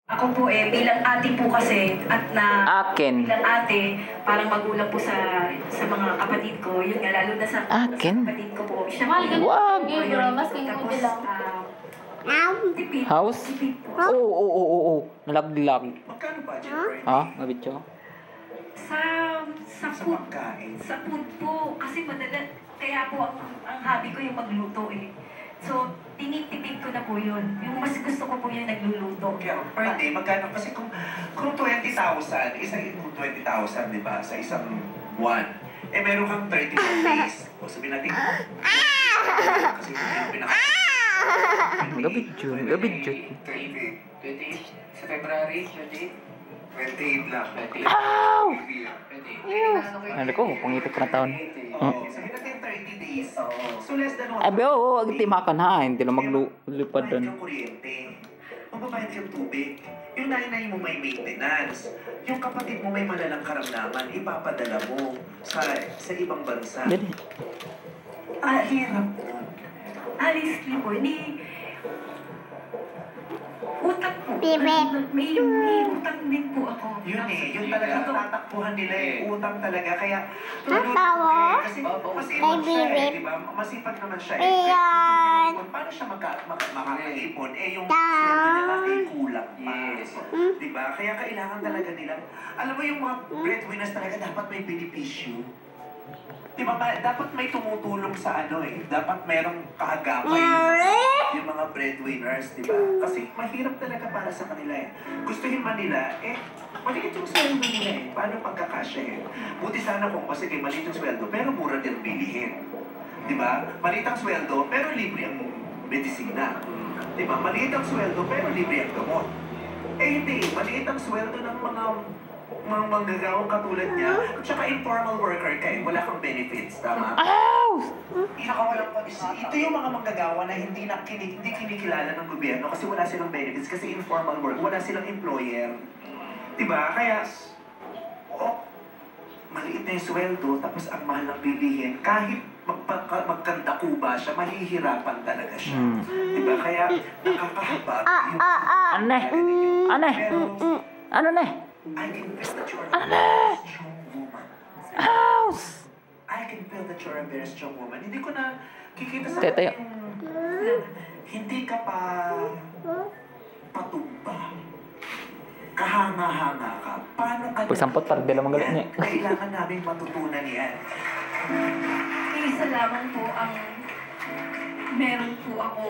Ako po bilang ate po kasi at Akin. bilang ate, parang magulang po sa mga kapatid ko. Yun nga, lalo na sa Akin? kapatid ko po. Siya Mahal ka po. Wag. Game bro, mas Tapos, kingkudi lang. tipid. House? Tipid po. Oo. Nalaglag. Magkano budget per day? Ha? Mabityo? Sa food. pagkain. Sa food po. Kasi kaya po ang hobby ko yung magluto So, tinitipid ko na po yun. Yung mas gusto ko po yung nagluluto. Kaya per day, magkano? Kasi kung 20,000, kung 20,000, di ba, sa isang buwan, meron kang 31 days. O sabihin natin, kasi yung pinaka... Gabidyo. 28 sa February, 28 lang. Ow! 28. Ano ko, pangitik na taon. Sabihin natin 30 days. So less than 1. Abi, oo, agtimakan ha. Hindi lang maglupad Magbabayad doon. kang kuryente. Magbabayad kang tubig. Yung nanay mo may maintenance. Yung kapatid mo may malalang karamdaman, ipapadala mo sa ibang bansa. Dali. Hirap. Honestly po, utang po. May utang din po ako. Yun talaga tatakbuhan nila utang talaga. Kaya, kasi masipag siya di ba? Masipag naman siya paano siya makakaipon? Yung sweldo niya lang ay kulang pa. Di ba? Kaya kailangan talaga nilang, alam mo yung mga breadwinners talaga dapat may benepisyo. Di ba? Dapat may tumutulong sa dapat merong kaagapay yung mga breadwinners, di ba? Kasi mahirap talaga para sa kanila Gustuhin man nila, maliit yung sweldo nila Paano pagkakasya Buti sana kung kasi maliit yung sweldo, pero mura din bilihin. Di ba? Maliit ang sweldo, pero libre ang medisina. Di ba? Maliit ang sweldo, pero libre ang gamot. Hindi. Maliit ang sweldo ng mga manggagawang katulad niya, at saka informal worker wala kang benefits, tama? Ito yung mga manggagawa na hindi kinikilala ng gobyerno kasi wala silang benefits, kasi informal work, wala silang employer. Diba? Kaya, maliit na yung sweldo, tapos ang mahal ng bilihin, kahit magkandakuba siya, mahihirapan talaga siya. Diba? Kaya, nakakahabag yung... Ano ne? I can feel that you're a very strong woman. House! I can feel that you're a very strong woman. Hindi ko na kikita sa Tayo. hindi ka pa patumba. Kahanga-hanga ka. Paano ka... Pagsampot, parang dala magalit niya. Kailangan namin matutunan yan. Isa lamang po ang meron po ako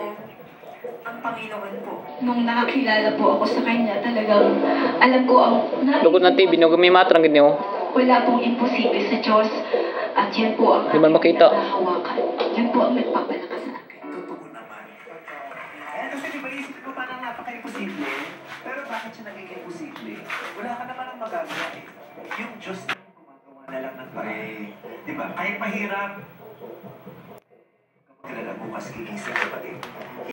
ang Panginoon po. Nung nakakilala po ako sa Kanya, talagang alam ko ang... Lugod na TV, nung gumimatrang ganyan. Wala pong imposible sa Diyos. At yan po ang Di man makita. hawakan. Yan po ang nagpapalakas sa akin. Totoo naman. Kasi di ba isip ko parang napaka-imposible? Pero bakit siya naging imposible? Wala ka naman ang magagawa Yung Diyos na gumagawa na lang ng parang. Di ba? Kahit mahirap, kapag kilala bukas kigising ka pa din.